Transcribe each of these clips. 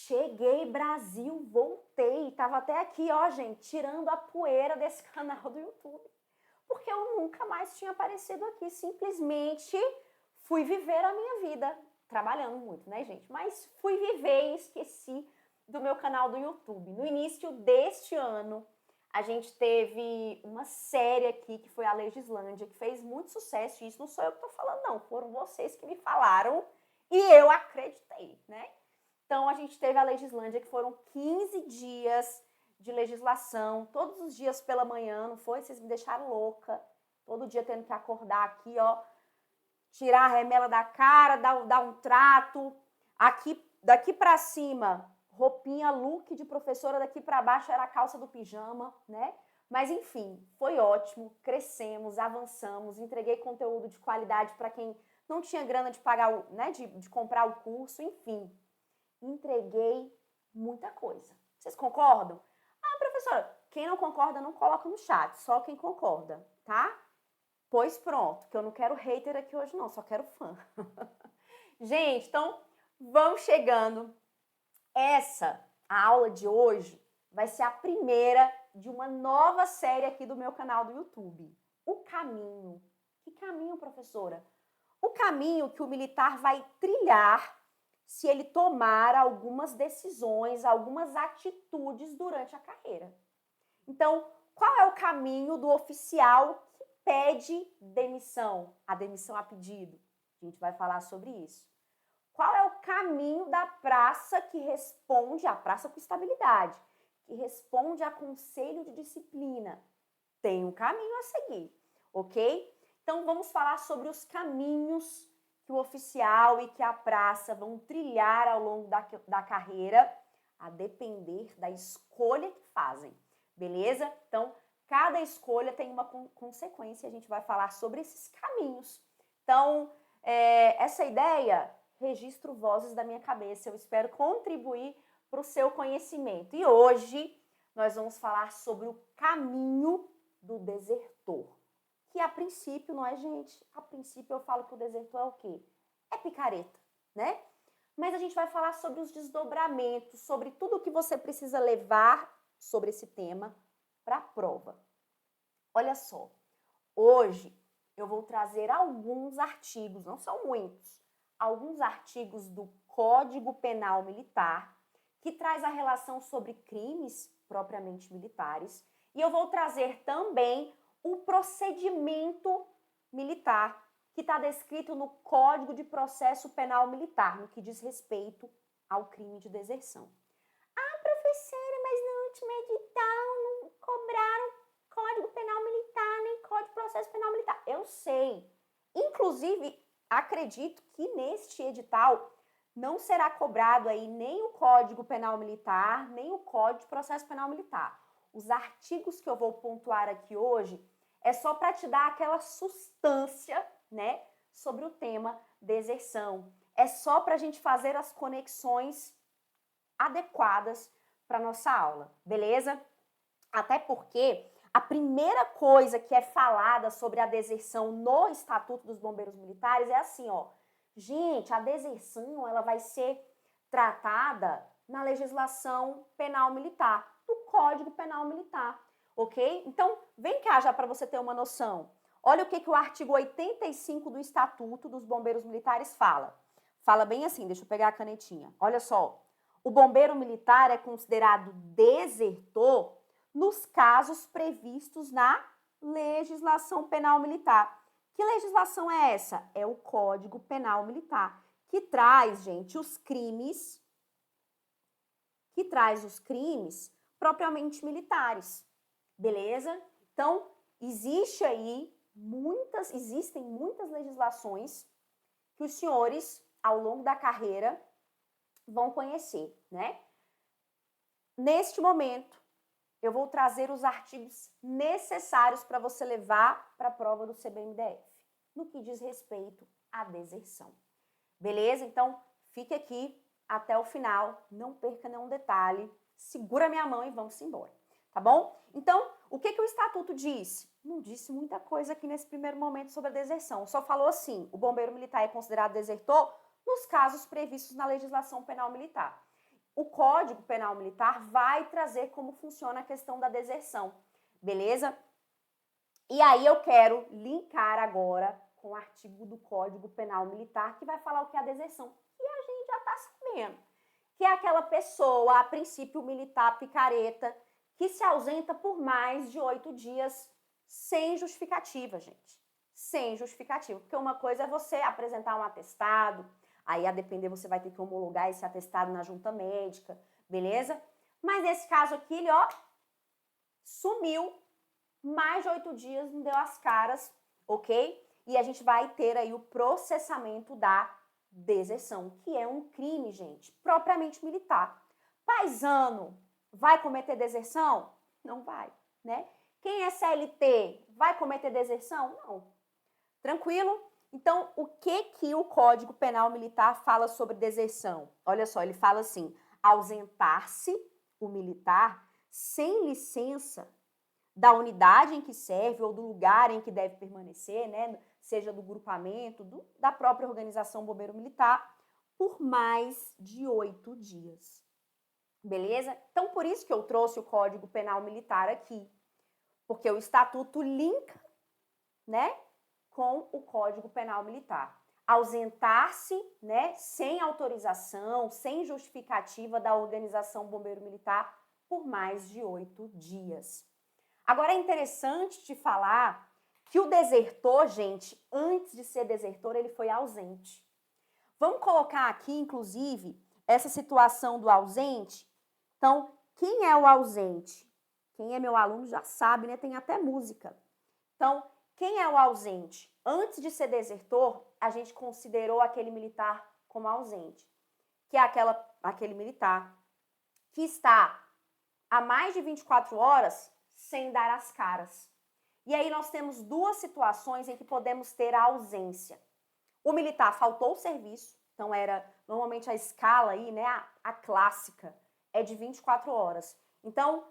Cheguei, Brasil, voltei. Tava até aqui, ó, gente, tirando a poeira desse canal do YouTube. Porque eu nunca mais tinha aparecido aqui. Simplesmente fui viver a minha vida. Trabalhando muito, né, gente? Mas fui viver e esqueci do meu canal do YouTube. No início deste ano, a gente teve uma série aqui, que foi a Legislândia, que fez muito sucesso. E isso não sou eu que tô falando, não. Foram vocês que me falaram e eu acreditei, né? Então, a gente teve a Legislândia, que foram 15 dias de legislação, todos os dias pela manhã, não foi? Vocês me deixaram louca. Todo dia tendo que acordar aqui, ó, tirar a remela da cara, dar um trato. Aqui, daqui pra cima, roupinha, look de professora, daqui pra baixo era a calça do pijama, né? Mas, enfim, foi ótimo, crescemos, avançamos, entreguei conteúdo de qualidade para quem não tinha grana de pagar, né, de comprar o curso, enfim. Entreguei muita coisa. Vocês concordam? Ah, professora, quem não concorda não coloca no chat, só quem concorda, tá? Pois pronto, que eu não quero hater aqui hoje não, só quero fã. Gente, então vamos chegando. A aula de hoje vai ser a primeira de uma nova série aqui do meu canal do YouTube. O caminho. Que caminho, professora? O caminho que o militar vai trilhar se ele tomar algumas decisões, algumas atitudes durante a carreira. Então, qual é o caminho do oficial que pede demissão? A demissão a pedido. A gente vai falar sobre isso. Qual é o caminho da praça que responde, a praça com estabilidade, que responde a conselho de disciplina? Tem um caminho a seguir, ok? Então, vamos falar sobre os caminhos que o oficial e que a praça vão trilhar ao longo da carreira, a depender da escolha que fazem, beleza? Então, cada escolha tem uma consequência, a gente vai falar sobre esses caminhos. Então, essa ideia, registro vozes da minha cabeça, eu espero contribuir para o seu conhecimento. E hoje, nós vamos falar sobre o caminho do desertor. Que a princípio, não é, gente? A princípio eu falo que o desertor é o quê? É picareta, né? Mas a gente vai falar sobre os desdobramentos, sobre tudo o que você precisa levar sobre esse tema para a prova. Olha só, hoje eu vou trazer alguns artigos, não são muitos, alguns artigos do Código Penal Militar, que traz a relação sobre crimes propriamente militares, e eu vou trazer também o procedimento militar, que está descrito no Código de Processo Penal Militar, no que diz respeito ao crime de deserção. Ah, professora, mas no último edital não cobraram Código Penal Militar, nem Código de Processo Penal Militar. Eu sei. Inclusive, acredito que neste edital não será cobrado aí nem o Código Penal Militar, nem o Código de Processo Penal Militar. Os artigos que eu vou pontuar aqui hoje é só para te dar aquela sustância, né, sobre o tema deserção. É só para a gente fazer as conexões adequadas para nossa aula, beleza? Até porque a primeira coisa que é falada sobre a deserção no Estatuto dos Bombeiros Militares é assim, ó. Gente, a deserção, ela vai ser tratada na legislação penal militar, do Código Penal Militar, ok? Então, vem cá já para você ter uma noção. Olha o que o artigo 85 do Estatuto dos Bombeiros Militares fala. Fala bem assim, deixa eu pegar a canetinha. Olha só, o bombeiro militar é considerado desertor nos casos previstos na legislação penal militar. Que legislação é essa? É o Código Penal Militar, que traz, gente, os crimes, propriamente militares, beleza? Então, existem muitas legislações que os senhores, ao longo da carreira, vão conhecer, né? Neste momento, eu vou trazer os artigos necessários para você levar para a prova do CBMDF, no que diz respeito à deserção. Beleza? Então, fique aqui até o final, não perca nenhum detalhe, segura minha mão e vamos embora, tá bom? Então, o que o Estatuto disse? Não disse muita coisa aqui nesse primeiro momento sobre a deserção, só falou assim, o bombeiro militar é considerado desertor nos casos previstos na legislação penal militar. o Código Penal Militar vai trazer como funciona a questão da deserção, beleza? E aí eu quero linkar agora com o artigo do Código Penal Militar que vai falar o que é a deserção, que a gente já está sabendo, que é aquela pessoa, a princípio militar picareta, que se ausenta por mais de 8 dias sem justificativa, gente. Sem justificativa, porque uma coisa é você apresentar um atestado, aí a depender você vai ter que homologar esse atestado na junta médica, beleza? Mas nesse caso aqui, ele, ó, sumiu, mais de 8 dias, não deu as caras, ok? E a gente vai ter aí o processamento da deserção, que é um crime, gente, propriamente militar. Paisano vai cometer deserção? Não vai, né? Quem é CLT vai cometer deserção? Não. Tranquilo? Então, o que o Código Penal Militar fala sobre deserção? Olha só, ele fala assim, ausentar-se o militar sem licença da unidade em que serve ou do lugar em que deve permanecer, né, seja do grupamento, da própria organização bombeiro militar, por mais de 8 dias. Beleza? Então, por isso que eu trouxe o Código Penal Militar aqui, porque o Estatuto linka, né, com o Código Penal Militar. Ausentar-se, né, sem autorização, sem justificativa da organização bombeiro militar por mais de 8 dias. Agora, é interessante te falar que o desertor, gente, antes de ser desertor, ele foi ausente. Vamos colocar aqui, inclusive, essa situação do ausente. Então, quem é o ausente? Quem é meu aluno já sabe, né? Tem até música. Então, quem é o ausente? Antes de ser desertor, a gente considerou aquele militar como ausente, que é aquele militar que está há mais de 24 horas sem dar as caras. E aí nós temos duas situações em que podemos ter a ausência. O militar faltou o serviço, então era normalmente a escala aí, né, a clássica, é de 24 horas. Então,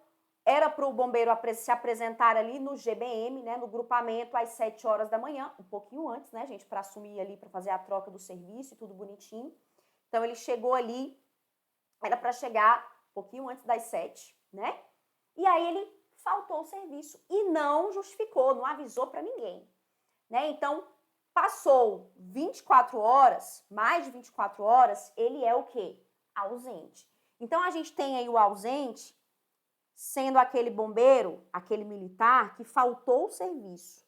era para o bombeiro se apresentar ali no GBM, né, no grupamento, às 7 horas da manhã, um pouquinho antes, né, gente, para assumir ali, para fazer a troca do serviço e tudo bonitinho. Então, ele chegou ali, era para chegar um pouquinho antes das 7, né? E aí ele faltou o serviço e não justificou, não avisou para ninguém, né? Então, passou 24 horas, mais de 24 horas, ele é o quê? Ausente. Então, a gente tem aí o ausente sendo aquele bombeiro, aquele militar que faltou o serviço.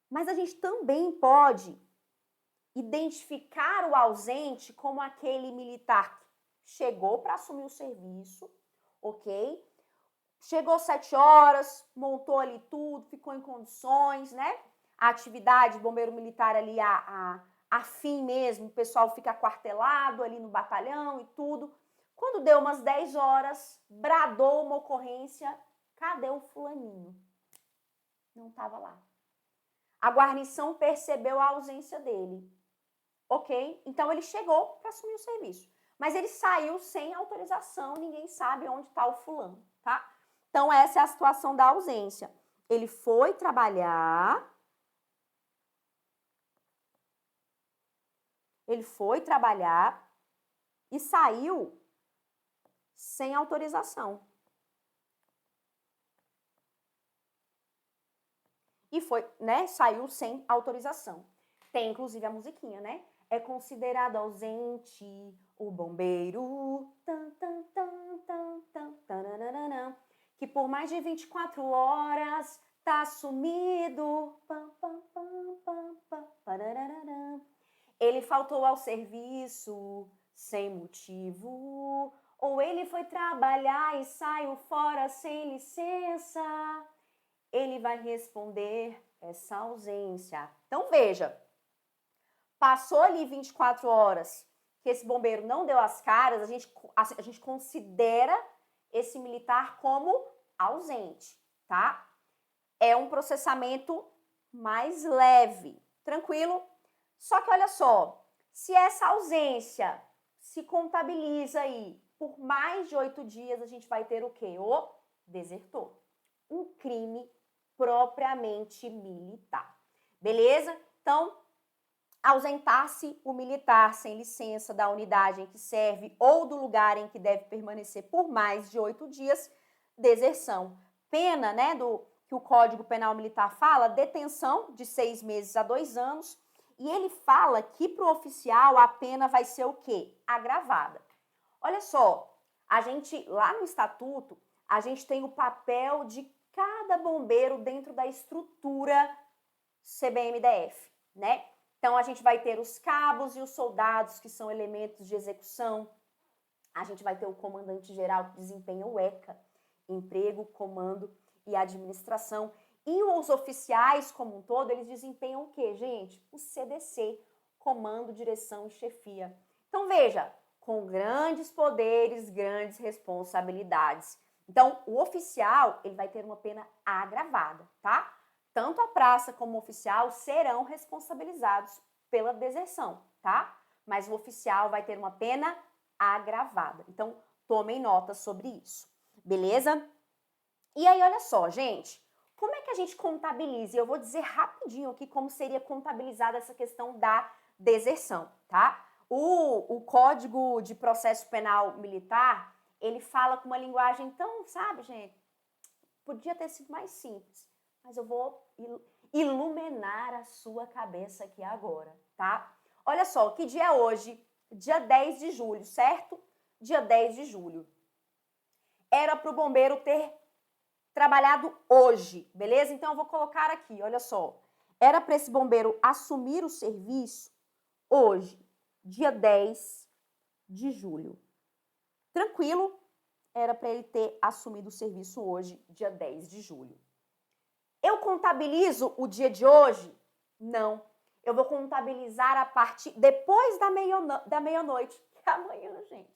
Mas a gente também pode identificar o ausente como aquele militar que chegou para assumir o serviço, ok? Chegou 7 horas, montou ali tudo, ficou em condições, né? A atividade bombeiro militar ali, a fim mesmo, o pessoal fica aquartelado ali no batalhão e tudo. Quando deu umas 10 horas, bradou uma ocorrência, cadê o fulaninho? Não estava lá. A guarnição percebeu a ausência dele, ok? Então ele chegou para assumir o serviço, mas ele saiu sem autorização, ninguém sabe onde está o fulano, tá? Então essa é a situação da ausência. Ele foi trabalhar, e saiu sem autorização. E foi, né, saiu sem autorização. Tem inclusive a musiquinha, né? É considerado ausente o bombeiro, que por mais de 24 horas tá sumido. Ele faltou ao serviço sem motivo, ou ele foi trabalhar e saiu fora sem licença, ele vai responder essa ausência. Então, veja, passou ali 24 horas que esse bombeiro não deu as caras, a gente considera esse militar como ausente, tá? É um processamento mais leve, tranquilo? Só que olha só, se essa ausência se contabiliza aí por mais de 8 dias, a gente vai ter o quê? O desertor. Um crime propriamente militar. Beleza? Então, Ausentar-se o militar sem licença da unidade em que serve ou do lugar em que deve permanecer por mais de 8 dias, deserção. Pena, né, que o Código Penal Militar fala, detenção de 6 meses a 2 anos, e ele fala que para o oficial a pena vai ser o quê? Agravada. Olha só, a gente, lá no Estatuto, a gente tem o papel de cada bombeiro dentro da estrutura CBMDF, né? Então, a gente vai ter os cabos e os soldados, que são elementos de execução. A gente vai ter o comandante-geral, que desempenha o ECA, emprego, comando e administração. E os oficiais, como um todo, eles desempenham o quê, gente? O CDC, comando, direção e chefia. Então, veja, com grandes poderes, grandes responsabilidades. Então, o oficial, ele vai ter uma pena agravada, tá? Tanto a praça como o oficial serão responsabilizados pela deserção, tá? Mas o oficial vai ter uma pena agravada. Então, tomem nota sobre isso, beleza? E aí, olha só, gente, como é que a gente contabiliza? Eu vou dizer rapidinho aqui como seria contabilizada essa questão da deserção, tá? O Código de Processo Penal Militar, ele fala com uma linguagem tão, sabe, gente, podia ter sido mais simples. Mas eu vou iluminar a sua cabeça aqui agora, tá? Olha só, que dia é hoje? Dia 10 de julho, certo? Dia 10 de julho. Era para o bombeiro ter trabalhado hoje, beleza? Então, eu vou colocar aqui, olha só. Era para esse bombeiro assumir o serviço hoje, dia 10 de julho. Tranquilo? Era para ele ter assumido o serviço hoje, dia 10 de julho. Eu contabilizo o dia de hoje? Não. Eu vou contabilizar a partir depois da meia-noite, que é amanhã, gente.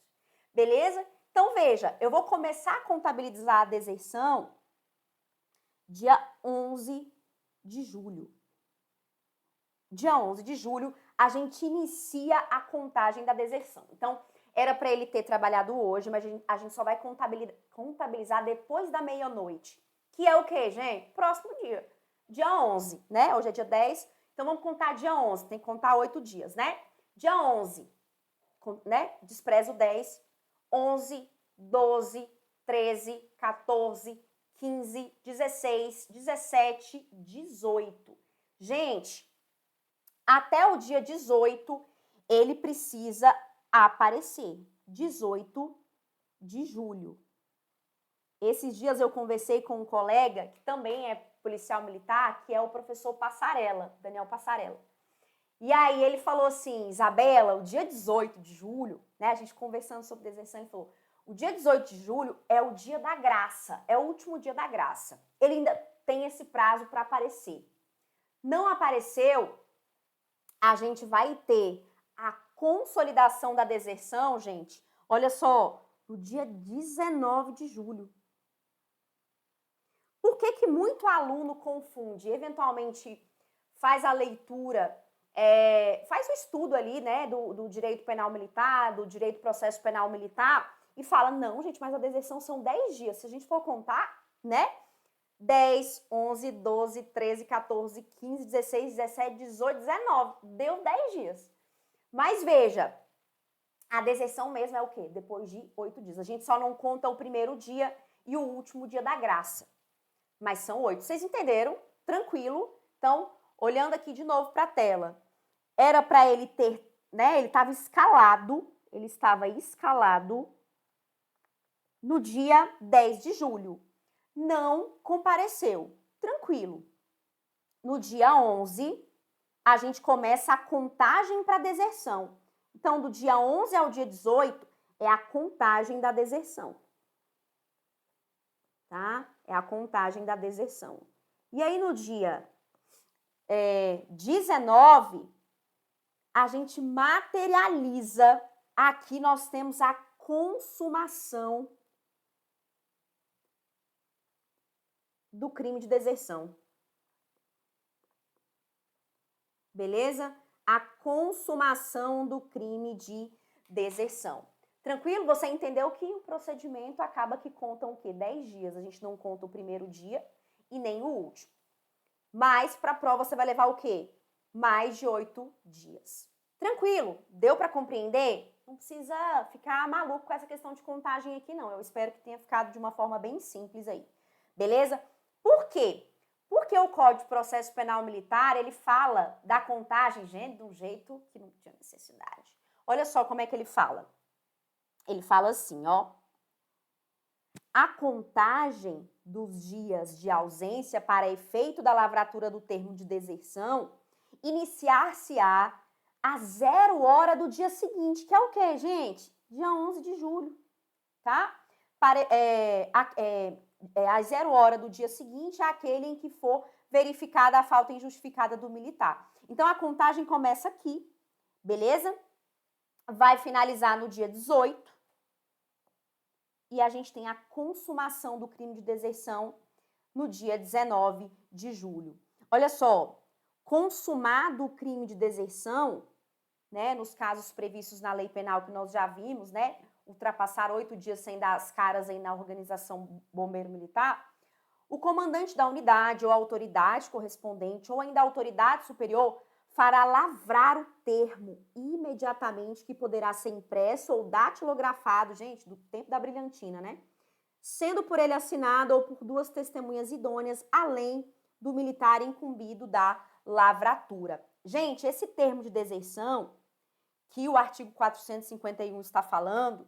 Beleza? Então, veja, eu vou começar a contabilizar a deserção dia 11 de julho. Dia 11 de julho, a gente inicia a contagem da deserção. Então, era para ele ter trabalhado hoje, mas a gente só vai contabilizar depois da meia-noite. Que é o quê, gente? Próximo dia. Dia 11, né? Hoje é dia 10, então vamos contar dia 11. Tem que contar 8 dias, né? Dia 11, né? Despreza o 10. 11, 12, 13, 14, 15, 16, 17, 18. Gente, até o dia 18, ele precisa aparecer. 18 de julho. Esses dias eu conversei com um colega, que também é policial militar, que é o professor Passarella, Daniel Passarella. E aí ele falou assim, Isabela, o dia 18 de julho, né, a gente conversando sobre deserção, ele falou, o dia 18 de julho é o dia da graça, é o último dia da graça. Ele ainda tem esse prazo para aparecer. Não apareceu, a gente vai ter a consolidação da deserção, gente, olha só, no dia 19 de julho. Por que muito aluno confunde? Eventualmente faz a leitura, faz o estudo ali, né, do direito penal militar, do direito processo penal militar, e fala, não, gente, mas a deserção são 10 dias. Se a gente for contar, né, 10, 11, 12, 13, 14, 15, 16, 17, 18, 19. Deu 10 dias. Mas veja, a deserção mesmo é o quê? Depois de 8 dias. A gente só não conta o primeiro dia e o último dia da graça. Mas são 8. Vocês entenderam? Tranquilo. Então, olhando aqui de novo para a tela, era para ele ter, né? Ele estava escalado no dia 10 de julho. Não compareceu. Tranquilo. No dia 11, a gente começa a contagem para deserção. Então, do dia 11 ao dia 18 é a contagem da deserção. Tá? É a contagem da deserção. E aí, no dia 19, a gente materializa. Aqui nós temos a consumação do crime de deserção. Beleza? A consumação do crime de deserção. Tranquilo? Você entendeu que o procedimento acaba que conta o quê? 10 dias. A gente não conta o primeiro dia e nem o último. Mas para a prova você vai levar o quê? mais de 8 dias. Tranquilo? Deu para compreender? Não precisa ficar maluco com essa questão de contagem aqui, não. Eu espero que tenha ficado de uma forma bem simples aí. Beleza? Por quê? Porque o Código de Processo Penal Militar, ele fala da contagem, gente, de um jeito que não tinha necessidade. Olha só como é que ele fala. Ele fala assim, ó. A contagem dos dias de ausência para efeito da lavratura do termo de deserção iniciar-se-á a 0 hora do dia seguinte, que é o quê, gente? Dia 11 de julho, tá? Às 0 hora do dia seguinte é aquele em que for verificada a falta injustificada do militar. Então, a contagem começa aqui, beleza? Vai finalizar no dia 18 e a gente tem a consumação do crime de deserção no dia 19 de julho. Olha só, consumado o crime de deserção, né, nos casos previstos na lei penal que nós já vimos, né, ultrapassar 8 dias sem dar as caras aí na organização bombeiro militar, o comandante da unidade ou a autoridade correspondente ou ainda a autoridade superior fará lavrar o termo imediatamente, que poderá ser impresso ou datilografado, gente, do tempo da brilhantina, né? Sendo por ele assinado ou por 2 testemunhas idôneas, além do militar incumbido da lavratura. Gente, esse termo de deserção, que o artigo 451 está falando,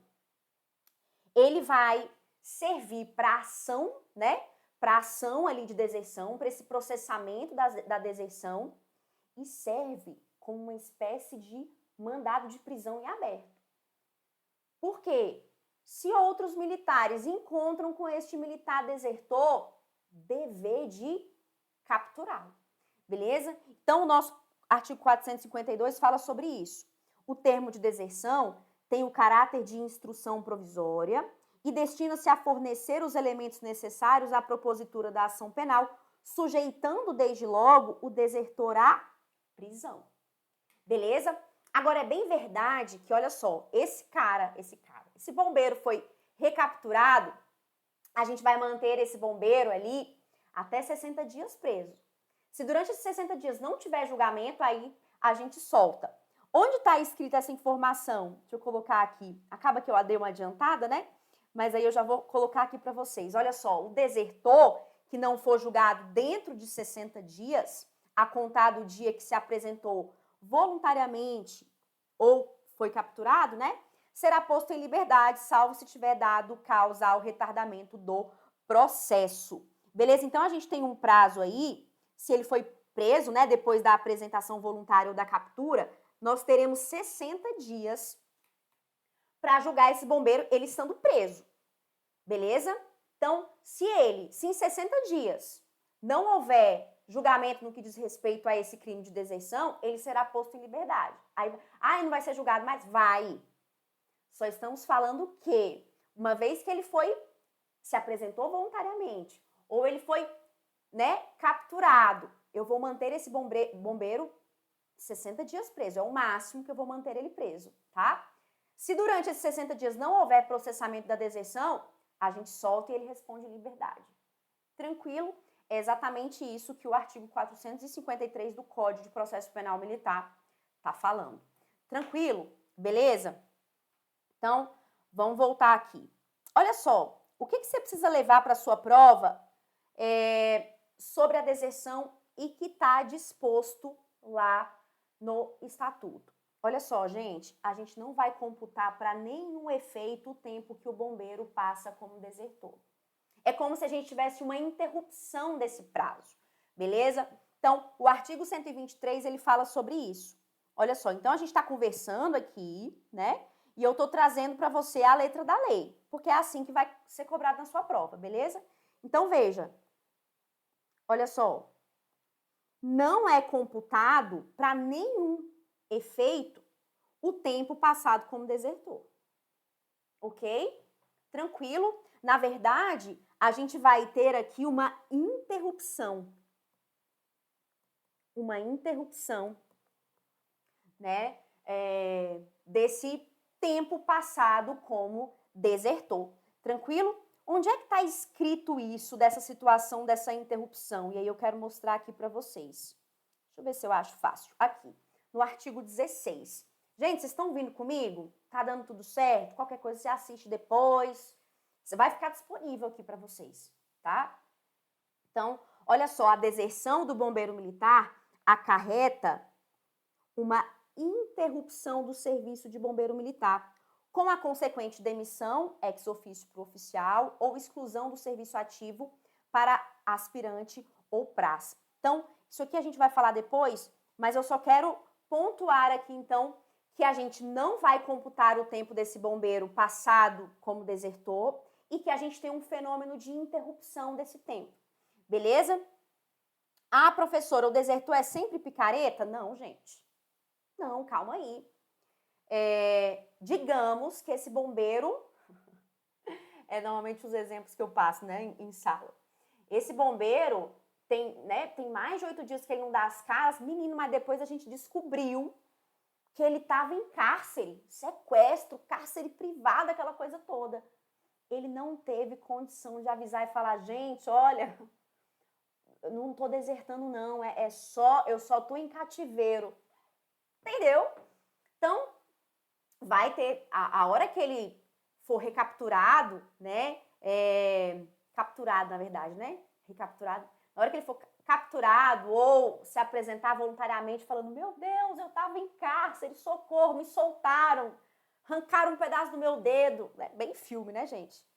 ele vai servir para ação, né? Para ação ali de deserção, para esse processamento da deserção, e serve como uma espécie de mandado de prisão em aberto. Por quê? Se outros militares encontram com este militar desertor, dever de capturá-lo. Beleza? Então, o nosso artigo 452 fala sobre isso. O termo de deserção tem o caráter de instrução provisória e destina-se a fornecer os elementos necessários à propositura da ação penal, sujeitando desde logo o desertor à prisão. Beleza? Agora, é bem verdade que, olha só, esse bombeiro foi recapturado, a gente vai manter esse bombeiro ali até 60 dias preso. Se durante esses 60 dias não tiver julgamento, aí a gente solta. Onde está escrita essa informação? Deixa eu colocar aqui. Acaba que eu dei uma adiantada, né? Mas aí eu já vou colocar aqui para vocês. Olha só, o desertor que não for julgado dentro de 60 dias, a contar do dia que se apresentou voluntariamente ou foi capturado, né? Será posto em liberdade, salvo se tiver dado causa ao retardamento do processo. Beleza? Então, a gente tem um prazo aí, se ele foi preso, né, depois da apresentação voluntária ou da captura, nós teremos 60 dias para julgar esse bombeiro, ele estando preso. Beleza? Então, se em 60 dias não houver julgamento no que diz respeito a esse crime de deserção, ele será posto em liberdade. Aí não vai ser julgado, mas vai. Só estamos falando que, uma vez que ele se apresentou voluntariamente, ou ele foi, né, capturado, eu vou manter esse bombeiro 60 dias preso. É o máximo que eu vou manter ele preso, tá? Se durante esses 60 dias não houver processamento da deserção, a gente solta e ele responde em liberdade. Tranquilo? É exatamente isso que o artigo 453 do Código de Processo Penal Militar está falando. Tranquilo? Beleza? Então, vamos voltar aqui. Olha só, o que você precisa levar para a sua prova sobre a deserção e que está disposto lá no Estatuto? Olha só, gente, a gente não vai computar para nenhum efeito o tempo que o bombeiro passa como desertor. É como se a gente tivesse uma interrupção desse prazo, beleza? Então, o artigo 123, ele fala sobre isso. Olha só, então a gente está conversando aqui, né? E eu estou trazendo para você a letra da lei, porque é assim que vai ser cobrado na sua prova, beleza? Então, veja. Olha só. Não é computado para nenhum efeito o tempo passado como desertor. Ok? Tranquilo? Na verdade, a gente vai ter aqui uma interrupção. Uma interrupção, né? Desse tempo passado como desertor. Tranquilo? Onde é que está escrito isso, dessa situação, dessa interrupção? E aí eu quero mostrar aqui para vocês. Deixa eu ver se eu acho fácil. Aqui, no artigo 16. Gente, vocês estão vindo comigo? Tá dando tudo certo? Qualquer coisa você assiste depois. Você vai ficar disponível aqui para vocês, tá? Então, olha só, a deserção do bombeiro militar acarreta uma interrupção do serviço de bombeiro militar, com a consequente demissão ex officio para o oficial ou exclusão do serviço ativo para aspirante ou praça. Então, isso aqui a gente vai falar depois, mas eu só quero pontuar aqui, então, que a gente não vai computar o tempo desse bombeiro passado como desertor e que a gente tem um fenômeno de interrupção desse tempo. Beleza? Ah, professora, o desertor é sempre picareta? Não, gente. Não, calma aí. Digamos que esse bombeiro, normalmente os exemplos que eu passo, né, em sala. Esse bombeiro tem mais de 8 dias que ele não dá as caras, menino, mas depois a gente descobriu que ele estava em cárcere, sequestro, cárcere privado, aquela coisa toda. Ele não teve condição de avisar e falar, gente, olha, eu não estou desertando não, eu só estou em cativeiro. Entendeu? Então, vai ter, a hora que ele for recapturado, né, capturado na verdade, né, recapturado, na hora que ele for capturado ou se apresentar voluntariamente falando, meu Deus, eu estava em cárcere, socorro, me soltaram, arrancaram um pedaço do meu dedo, bem filme, né, gente?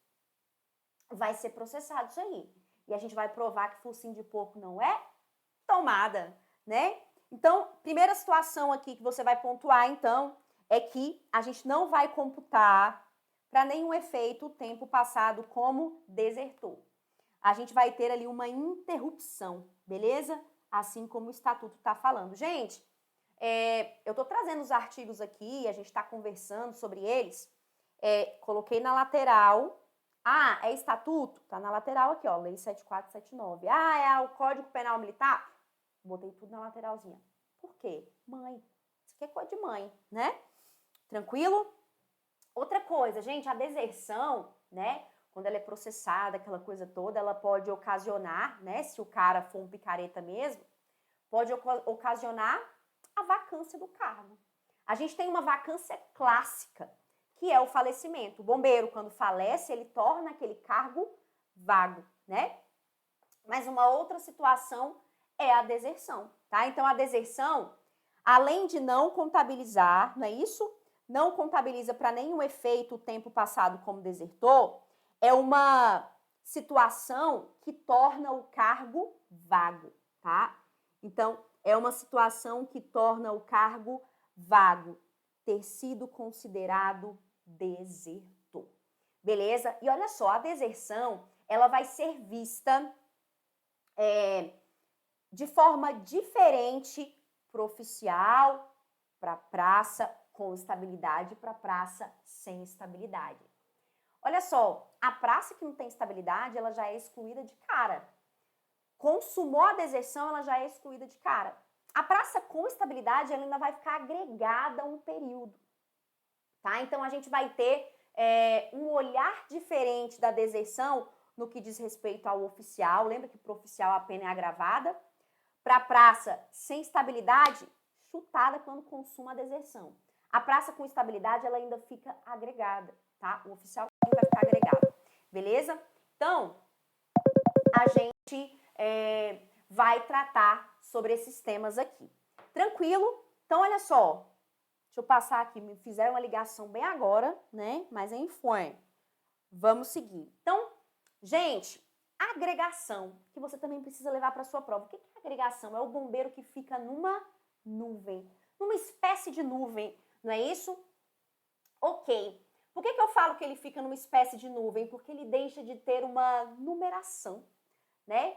Vai ser processado isso aí. E a gente vai provar que focinho de porco não é tomada, né? Então, primeira situação aqui que você vai pontuar, então, é que a gente não vai computar para nenhum efeito o tempo passado como desertor. A gente vai ter ali uma interrupção, beleza? Assim como o estatuto está falando. Gente, eu estou trazendo os artigos aqui, a gente está conversando sobre eles. Coloquei na lateral. Ah, é estatuto? Tá na lateral aqui, ó, Lei 7479. Ah, é o Código Penal Militar? Botei tudo na lateralzinha. Por quê? Mãe. Isso aqui é coisa de mãe, né? Tranquilo? Outra coisa, gente, a deserção, né? Quando ela é processada, aquela coisa toda, ela pode ocasionar, né? Se o cara for um picareta mesmo, pode ocasionar a vacância do cargo. A gente tem uma vacância clássica, que é o falecimento. O bombeiro, quando falece, ele torna aquele cargo vago, né? Mas uma outra situação é a deserção, tá? Então, a deserção, além de não contabilizar, não é isso? Não contabiliza para nenhum efeito o tempo passado como desertor, é uma situação que torna o cargo vago, tá? Então, é uma situação que torna o cargo vago, ter sido considerado desertor. Beleza? E olha só, a deserção, ela vai ser vista de forma diferente para oficial, para praça com estabilidade, para praça sem estabilidade. Olha só, a praça que não tem estabilidade, ela já é excluída de cara. Consumou a deserção, ela já é excluída de cara. A praça com estabilidade, ela ainda vai ficar agregada a um período. Tá? Então, a gente vai ter um olhar diferente da deserção no que diz respeito ao oficial. Lembra que para o oficial a pena é agravada? Para a praça sem estabilidade, chutada quando consuma a deserção. A praça com estabilidade, ela ainda fica agregada, tá? O oficial vai ficar agregado, beleza? Então, a gente vai tratar sobre esses temas aqui. Tranquilo? Então, olha só. Deixa eu passar aqui, me fizeram uma ligação bem agora, né? Mas enfim, vamos seguir. Então, gente, agregação, que você também precisa levar para a sua prova. O que é agregação? É o bombeiro que fica numa nuvem, numa espécie de nuvem, não é isso? Ok. Por que eu falo que ele fica numa espécie de nuvem? Porque ele deixa de ter uma numeração, né?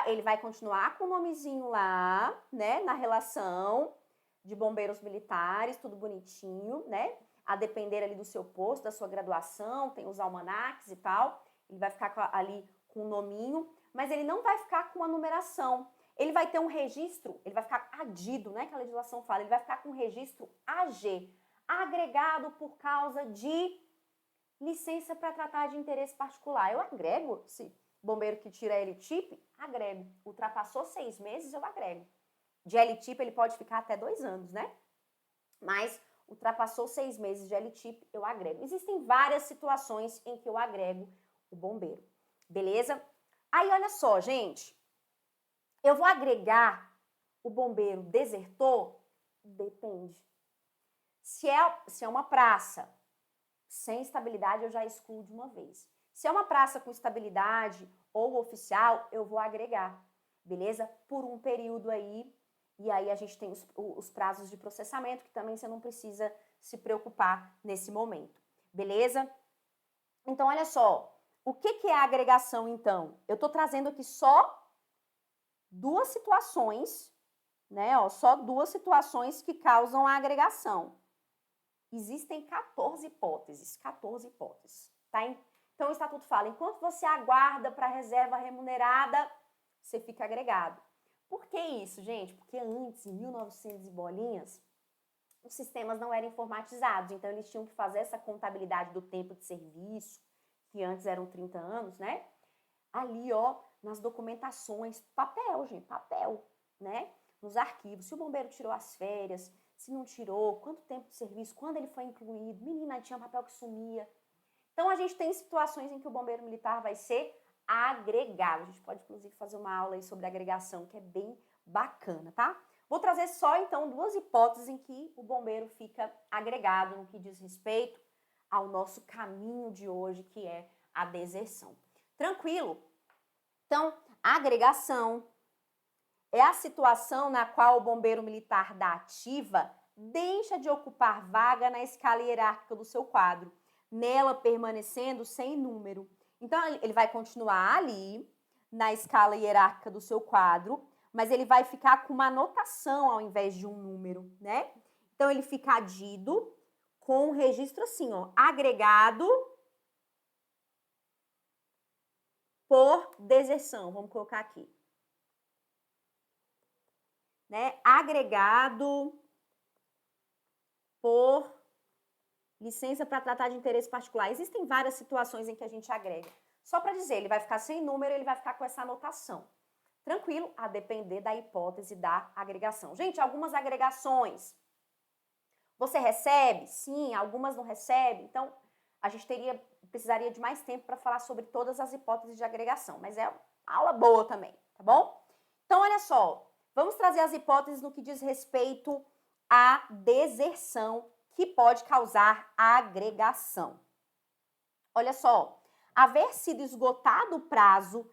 Ele vai continuar com o nomezinho lá, né? Na relação de bombeiros militares, tudo bonitinho, né? A depender ali do seu posto, da sua graduação, tem os almanaques e tal. Ele vai ficar ali com o nominho, mas ele não vai ficar com a numeração. Ele vai ter um registro, ele vai ficar adido, né? Que a legislação fala, ele vai ficar com um registro AG, agregado por causa de licença para tratar de interesse particular. Eu agrego, se bombeiro que tira ele TIP, agrego. Ultrapassou 6 meses, eu agrego. De L-tipo, ele pode ficar até 2 anos, né? Mas ultrapassou 6 meses de L-tipo, eu agrego. Existem várias situações em que eu agrego o bombeiro, beleza? Aí, olha só, gente, eu vou agregar o bombeiro desertor? Depende. Se é uma praça sem estabilidade, eu já excluo de uma vez. Se é uma praça com estabilidade ou oficial, eu vou agregar, beleza? Por um período aí, e aí a gente tem os prazos de processamento, que também você não precisa se preocupar nesse momento, beleza? Então, olha só, o que é a agregação, então? Eu tô trazendo aqui só 2 situações, né? Ó, só 2 situações que causam a agregação. Existem 14 hipóteses, tá? Então, o Estatuto fala, enquanto você aguarda para a reserva remunerada, você fica agregado. Por que isso, gente? Porque antes, em 1900 e bolinhas, os sistemas não eram informatizados, então eles tinham que fazer essa contabilidade do tempo de serviço, que antes eram 30 anos, né? Ali, ó, nas documentações, papel, gente, papel, né? Nos arquivos, se o bombeiro tirou as férias, se não tirou, quanto tempo de serviço, quando ele foi incluído, menina, tinha papel que sumia. Então, a gente tem situações em que o bombeiro militar vai ser agregado. A gente pode, inclusive, fazer uma aula aí sobre agregação, que é bem bacana, tá? Vou trazer só, então, 2 hipóteses em que o bombeiro fica agregado no que diz respeito ao nosso caminho de hoje, que é a deserção. Tranquilo? Então, a agregação é a situação na qual o bombeiro militar da ativa deixa de ocupar vaga na escala hierárquica do seu quadro, nela permanecendo sem número. Então, ele vai continuar ali, na escala hierárquica do seu quadro, mas ele vai ficar com uma anotação ao invés de um número, né? Então, ele fica adido com um registro assim, ó, agregado por deserção. Vamos colocar aqui. Né? Agregado por licença para tratar de interesse particular. Existem várias situações em que a gente agrega. Só para dizer, ele vai ficar sem número, ele vai ficar com essa anotação. Tranquilo, a depender da hipótese da agregação. Gente, algumas agregações você recebe? Sim, algumas não recebe. Então, a gente precisaria de mais tempo para falar sobre todas as hipóteses de agregação, mas é uma aula boa também, tá bom? Então, olha só, vamos trazer as hipóteses no que diz respeito à deserção que pode causar agregação. Olha só, haver sido esgotado o prazo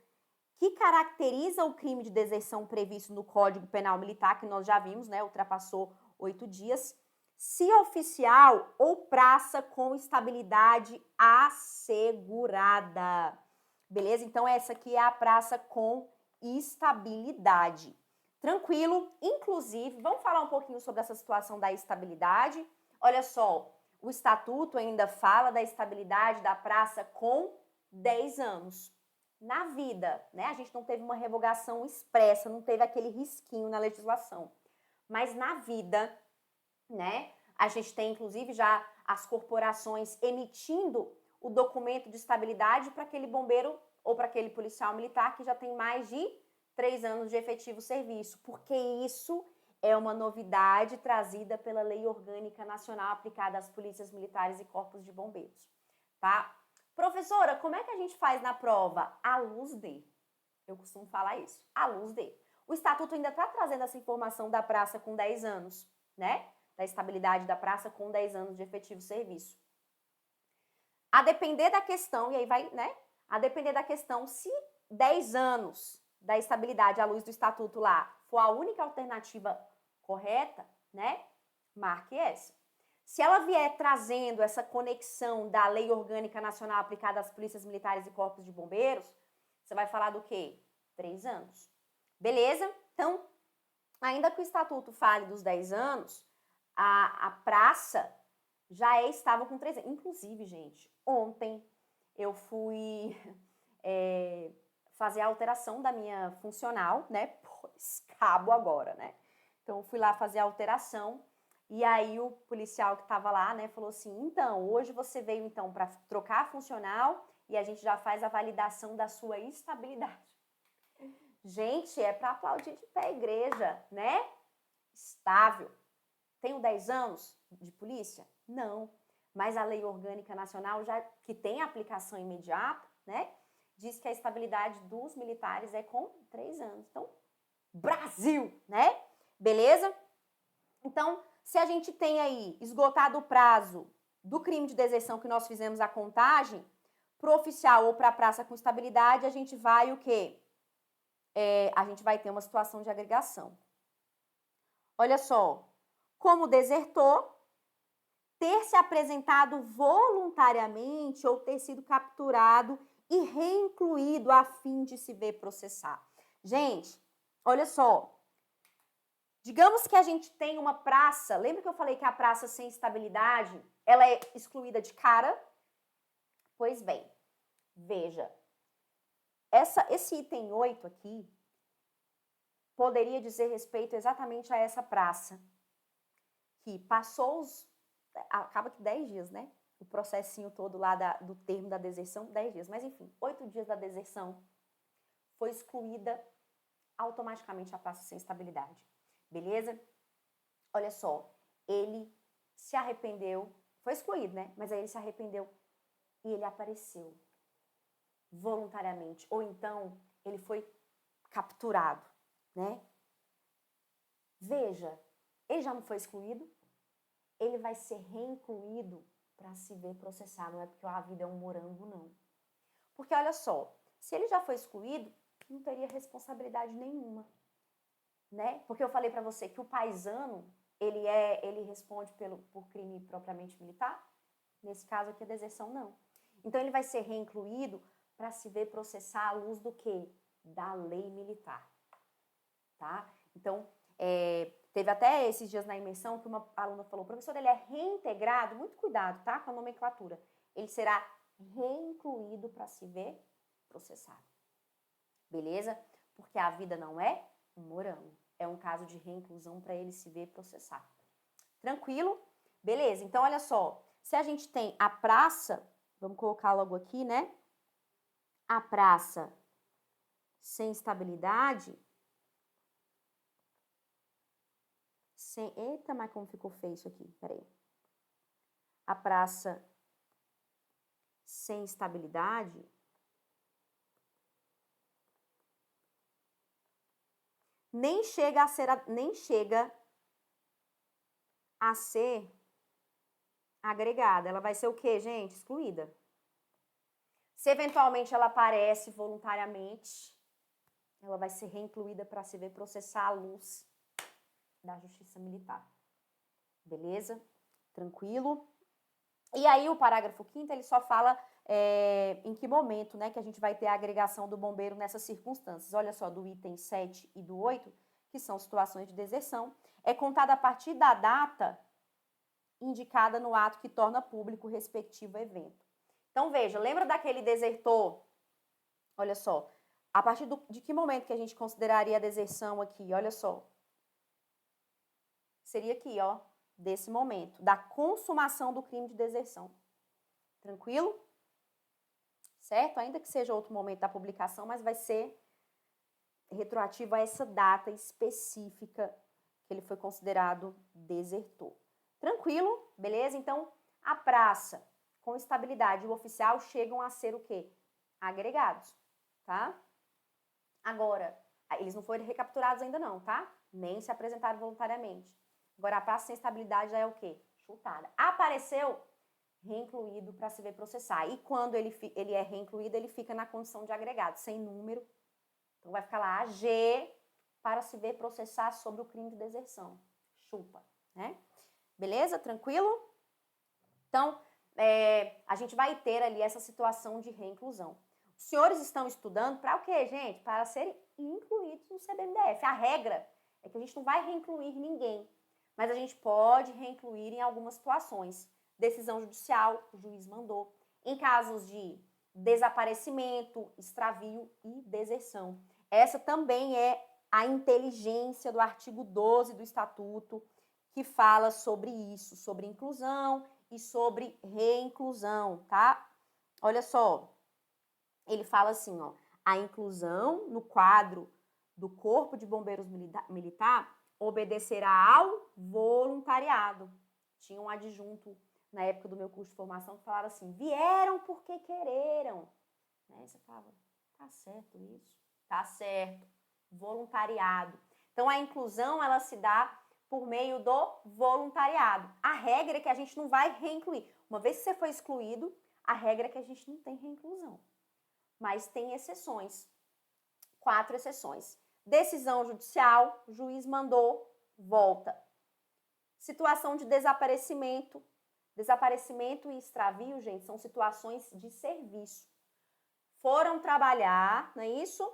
que caracteriza o crime de deserção previsto no Código Penal Militar, que nós já vimos, né, ultrapassou 8 dias, se oficial ou praça com estabilidade assegurada. Beleza? Então, essa aqui é a praça com estabilidade. Tranquilo? Inclusive, vamos falar um pouquinho sobre essa situação da estabilidade. Olha só, o Estatuto ainda fala da estabilidade da praça com 10 anos. Na vida, né? A gente não teve uma revogação expressa, não teve aquele risquinho na legislação. Mas na vida, né? A gente tem, inclusive, já as corporações emitindo o documento de estabilidade para aquele bombeiro ou para aquele policial militar que já tem mais de 3 anos de efetivo serviço, porque isso é uma novidade trazida pela Lei Orgânica Nacional aplicada às polícias militares e corpos de bombeiros, tá? Professora, como é que a gente faz na prova? À luz de. Eu costumo falar isso, à luz de. O Estatuto ainda está trazendo essa informação da praça com 10 anos, né? Da estabilidade da praça com 10 anos de efetivo serviço. A depender da questão, e aí vai, né? A depender da questão, se 10 anos da estabilidade à luz do Estatuto lá for a única alternativa correta, né? Marque essa. Se ela vier trazendo essa conexão da Lei Orgânica Nacional aplicada às polícias militares e corpos de bombeiros, você vai falar do quê? 3 anos. Beleza? Então, ainda que o Estatuto fale dos 10 anos, a praça já estava com 3 anos. Inclusive, gente, ontem eu fui fazer a alteração da minha funcional, né? Pois cabo agora, né? Então, eu fui lá fazer a alteração. E aí o policial que estava lá, né, falou assim, então, hoje você veio então para trocar a funcional e a gente já faz a validação da sua estabilidade. Gente, é para aplaudir de pé a igreja, né? estável. Tenho 10 anos de polícia? Não. Mas a Lei Orgânica Nacional, já que tem aplicação imediata, né, diz que a estabilidade dos militares é com 3 anos. Então, Brasil, né? Beleza? Então, se a gente tem aí esgotado o prazo do crime de deserção que nós fizemos a contagem, pro oficial ou pra praça com estabilidade, a gente vai o quê? A gente vai ter uma situação de agregação. Olha só, como desertor, ter se apresentado voluntariamente ou ter sido capturado e reincluído a fim de se ver processar. Gente, olha só, digamos que a gente tem uma praça, lembra que eu falei que a praça sem estabilidade, ela é excluída de cara? Pois bem, veja, esse item 8 aqui poderia dizer respeito exatamente a essa praça, que passou acaba que 10 dias, né? O processinho todo lá do termo da deserção, 10 dias. Mas enfim, 8 dias da deserção foi excluída automaticamente a praça sem estabilidade. Beleza? Olha só, ele se arrependeu, foi excluído, né? Mas aí ele se arrependeu e ele apareceu voluntariamente. Ou então, ele foi capturado, né? Veja, ele já não foi excluído, ele vai ser reincluído para se ver processar. Não é porque a vida é um morango, não. Porque, olha só, se ele já foi excluído, não teria responsabilidade nenhuma, né? Porque eu falei para você que o paisano, ele responde por crime propriamente militar. Nesse caso aqui, a deserção não. Então, ele vai ser reincluído para se ver processar à luz do quê? Da lei militar, tá? Então, teve até esses dias na imersão que uma aluna falou, professor, ele é reintegrado, muito cuidado, tá? Com a nomenclatura. Ele será reincluído para se ver processado. Beleza? Porque a vida não é um morango. É um caso de reinclusão para ele se ver processado. Tranquilo? Beleza, então olha só. Se a gente tem a praça, vamos colocar logo aqui, né? A praça sem estabilidade. Eita, mas como ficou feio isso aqui? Peraí. A praça sem estabilidade nem chega a ser agregada. Ela vai ser o quê, gente? Excluída. Se eventualmente ela aparece voluntariamente, ela vai ser reincluída para se ver processar à luz da Justiça Militar. Beleza? Tranquilo? E aí o parágrafo 5º, ele só fala em que momento, né, que a gente vai ter a agregação do bombeiro nessas circunstâncias. Olha só, do item 7 e do 8, que são situações de deserção, é contada a partir da data indicada no ato que torna público o respectivo evento. Então, veja, lembra daquele desertor? Olha só, a partir de que momento que a gente consideraria a deserção aqui? Olha só. Seria aqui, ó, desse momento, da consumação do crime de deserção. Tranquilo? Certo? Ainda que seja outro momento da publicação, mas vai ser retroativo a essa data específica que ele foi considerado desertor. Tranquilo? Beleza? Então, a praça com estabilidade e o oficial chegam a ser o quê? Agregados, tá? Agora, eles não foram recapturados ainda não, tá? Nem se apresentaram voluntariamente. Agora, a praça sem estabilidade já é o quê? Chutada. Apareceu, reincluído para se ver processar. E quando ele é reincluído, ele fica na condição de agregado, sem número. Então, vai ficar lá AG para se ver processar sobre o crime de deserção. Chupa, né? Beleza? Tranquilo? Então, a gente vai ter ali essa situação de reinclusão. Os senhores estão estudando para o quê, gente? Para serem incluídos no CBMDF. A regra é que a gente não vai reincluir ninguém, mas a gente pode reincluir em algumas situações. Decisão judicial, o juiz mandou. Em casos de desaparecimento, extravio e deserção. Essa também é a inteligência do artigo 12 do Estatuto, que fala sobre isso, sobre inclusão e sobre reinclusão, tá? Olha só, ele fala assim, ó, a inclusão no quadro do Corpo de Bombeiros Militar obedecerá ao voluntariado. Tinha um adjunto na época do meu curso de formação que falava assim, vieram porque quereram. Né? Você falava, tá certo isso? Tá certo. Voluntariado. Então, a inclusão, ela se dá por meio do voluntariado. A regra é que a gente não vai reincluir. Uma vez que você foi excluído, a regra é que a gente não tem reinclusão. Mas tem exceções. 4 exceções. Decisão judicial, juiz mandou, volta. Situação de desaparecimento. Desaparecimento e extravio, gente, são situações de serviço. Foram trabalhar, não é isso?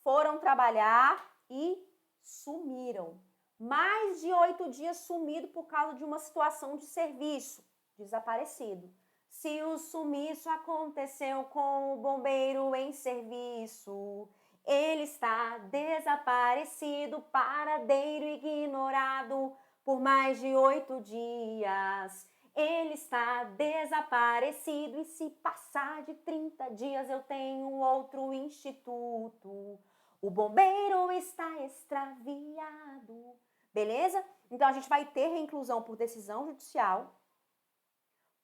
Foram trabalhar e sumiram. Mais de 8 dias sumido por causa de uma situação de serviço, desaparecido. Se o sumiço aconteceu com o bombeiro em serviço, ele está desaparecido, paradeiro ignorado por mais de 8 dias. Ele está desaparecido e se passar de 30 dias eu tenho outro instituto. O bombeiro está extraviado. Beleza? Então, a gente vai ter reinclusão por decisão judicial,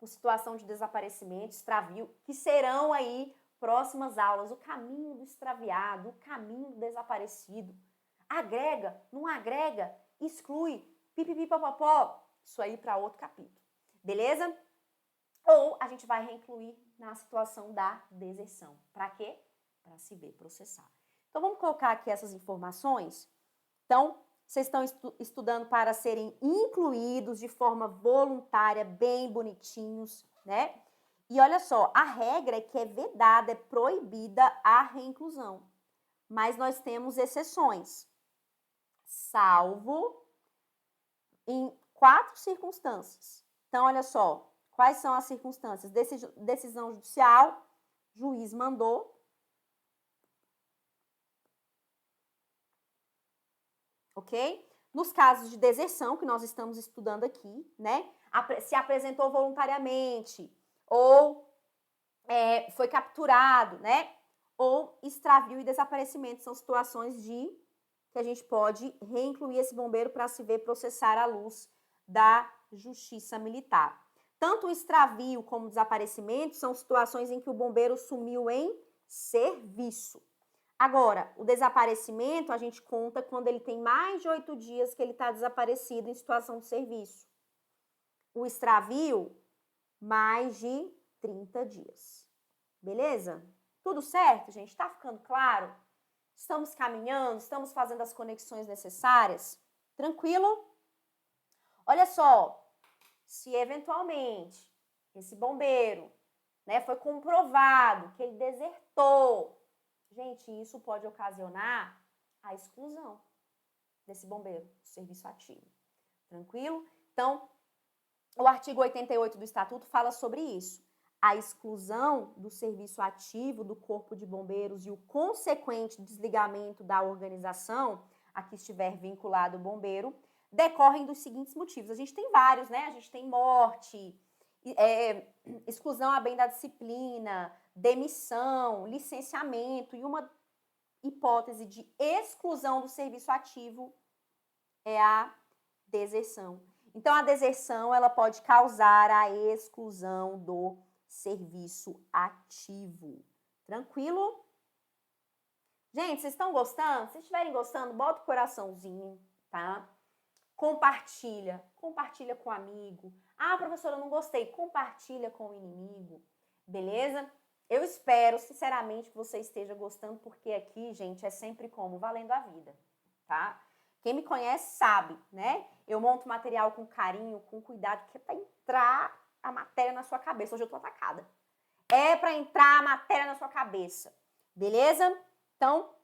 por situação de desaparecimento, extravio, que serão aí próximas aulas. O caminho do extraviado, o caminho do desaparecido. Agrega, não agrega, exclui, pipipipopopó. Isso aí para outro capítulo. Beleza? Ou a gente vai reincluir na situação da deserção. Para quê? Para se ver processado. Então, vamos colocar aqui essas informações. Então, vocês estão estudando para serem incluídos de forma voluntária, bem bonitinhos, né? E olha só, a regra é que é vedada, é proibida a reinclusão. Mas nós temos exceções. Salvo em 4 circunstâncias. Então, olha só, quais são as circunstâncias? Decisão judicial, juiz mandou. Ok? Nos casos de deserção, que nós estamos estudando aqui, né? Se apresentou voluntariamente, ou foi capturado, né? Ou extravio e desaparecimento, são situações que a gente pode reincluir esse bombeiro para se ver processar à luz da justiça militar. Tanto o extravio como o desaparecimento são situações em que o bombeiro sumiu em serviço. Agora, o desaparecimento a gente conta quando ele tem mais de 8 dias que ele está desaparecido em situação de serviço. O extravio, mais de 30 dias. Beleza? Tudo certo, gente? Tá ficando claro? Estamos caminhando, estamos fazendo as conexões necessárias? Tranquilo? Olha só, se eventualmente esse bombeiro, né, foi comprovado que ele desertou, gente, isso pode ocasionar a exclusão desse bombeiro do serviço ativo. Tranquilo? Então, o artigo 88 do Estatuto fala sobre isso. A exclusão do serviço ativo do Corpo de Bombeiros e o consequente desligamento da organização a que estiver vinculado o bombeiro decorrem dos seguintes motivos. A gente tem vários, né? A gente tem morte, exclusão a bem da disciplina, demissão, licenciamento e uma hipótese de exclusão do serviço ativo é a deserção. Então, a deserção, ela pode causar a exclusão do serviço ativo. Tranquilo? Gente, vocês estão gostando? Se estiverem gostando, bota o coraçãozinho, tá? Compartilha com o amigo. Ah, professora, eu não gostei. Compartilha com o inimigo, beleza? Eu espero, sinceramente, que você esteja gostando, porque aqui, gente, é sempre como? Valendo a vida, tá? Quem me conhece sabe, né? Eu monto material com carinho, com cuidado, que é para entrar a matéria na sua cabeça. Hoje eu tô atacada. É para entrar a matéria na sua cabeça, beleza? Então,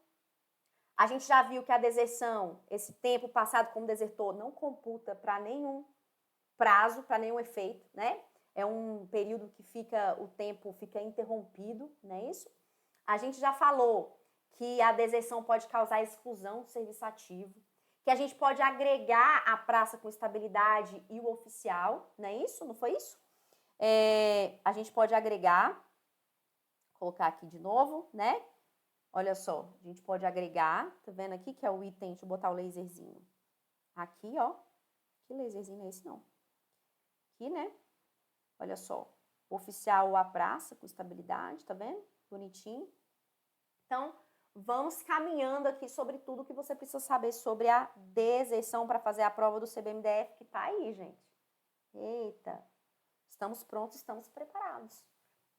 a gente já viu que a deserção, esse tempo passado como desertor, não computa para nenhum prazo, para nenhum efeito, né? É um período que o tempo fica interrompido, não é isso? A gente já falou que a deserção pode causar exclusão do serviço ativo, que a gente pode agregar a praça com estabilidade e o oficial, não é isso? Não foi isso? A gente pode agregar, colocar aqui de novo, né? Olha só, a gente pode agregar, tá vendo aqui que é o item, deixa eu botar o laserzinho. Aqui, ó. Que laserzinho é esse, não? Aqui, né? Olha só. Oficial ou a praça com estabilidade, tá vendo? Bonitinho. Então, vamos caminhando aqui sobre tudo que você precisa saber sobre a deserção para fazer a prova do CBMDF, que tá aí, gente. Eita. Estamos prontos, estamos preparados,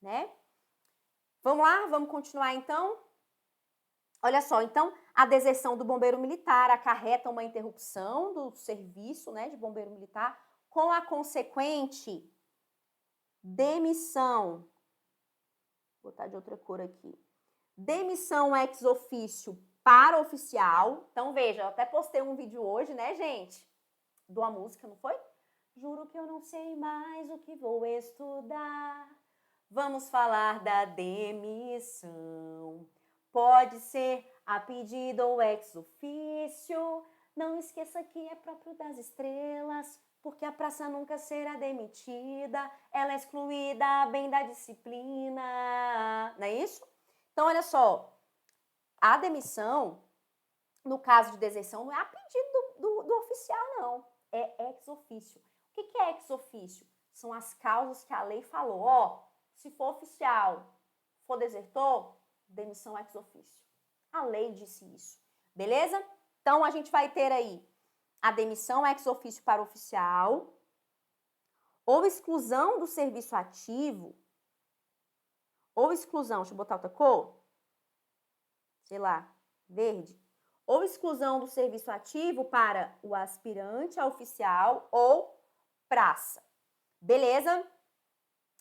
né? Vamos lá? Vamos continuar, então? Olha só, então, a deserção do bombeiro militar acarreta uma interrupção do serviço, né, de bombeiro militar, com a consequente demissão. Vou botar de outra cor aqui. Demissão ex officio para oficial. Então, veja, eu até postei um vídeo hoje, né, gente? De uma música, não foi? Juro que eu não sei mais o que vou estudar. Vamos falar da demissão. Pode ser a pedido ou ex officio. Não esqueça que é próprio das estrelas, porque a praça nunca será demitida. Ela é excluída bem da disciplina. Não é isso? Então, olha só. A demissão, no caso de deserção, não é a pedido do oficial, não. É ex officio. O que é ex officio? São as causas que a lei falou. Ó, se for oficial, for desertor, demissão ex officio. A lei disse isso, beleza? Então, a gente vai ter aí a demissão ex officio para oficial, ou exclusão do serviço ativo, ou exclusão, deixa eu botar outra cor, sei lá, verde, ou exclusão do serviço ativo para o aspirante a oficial ou praça, beleza?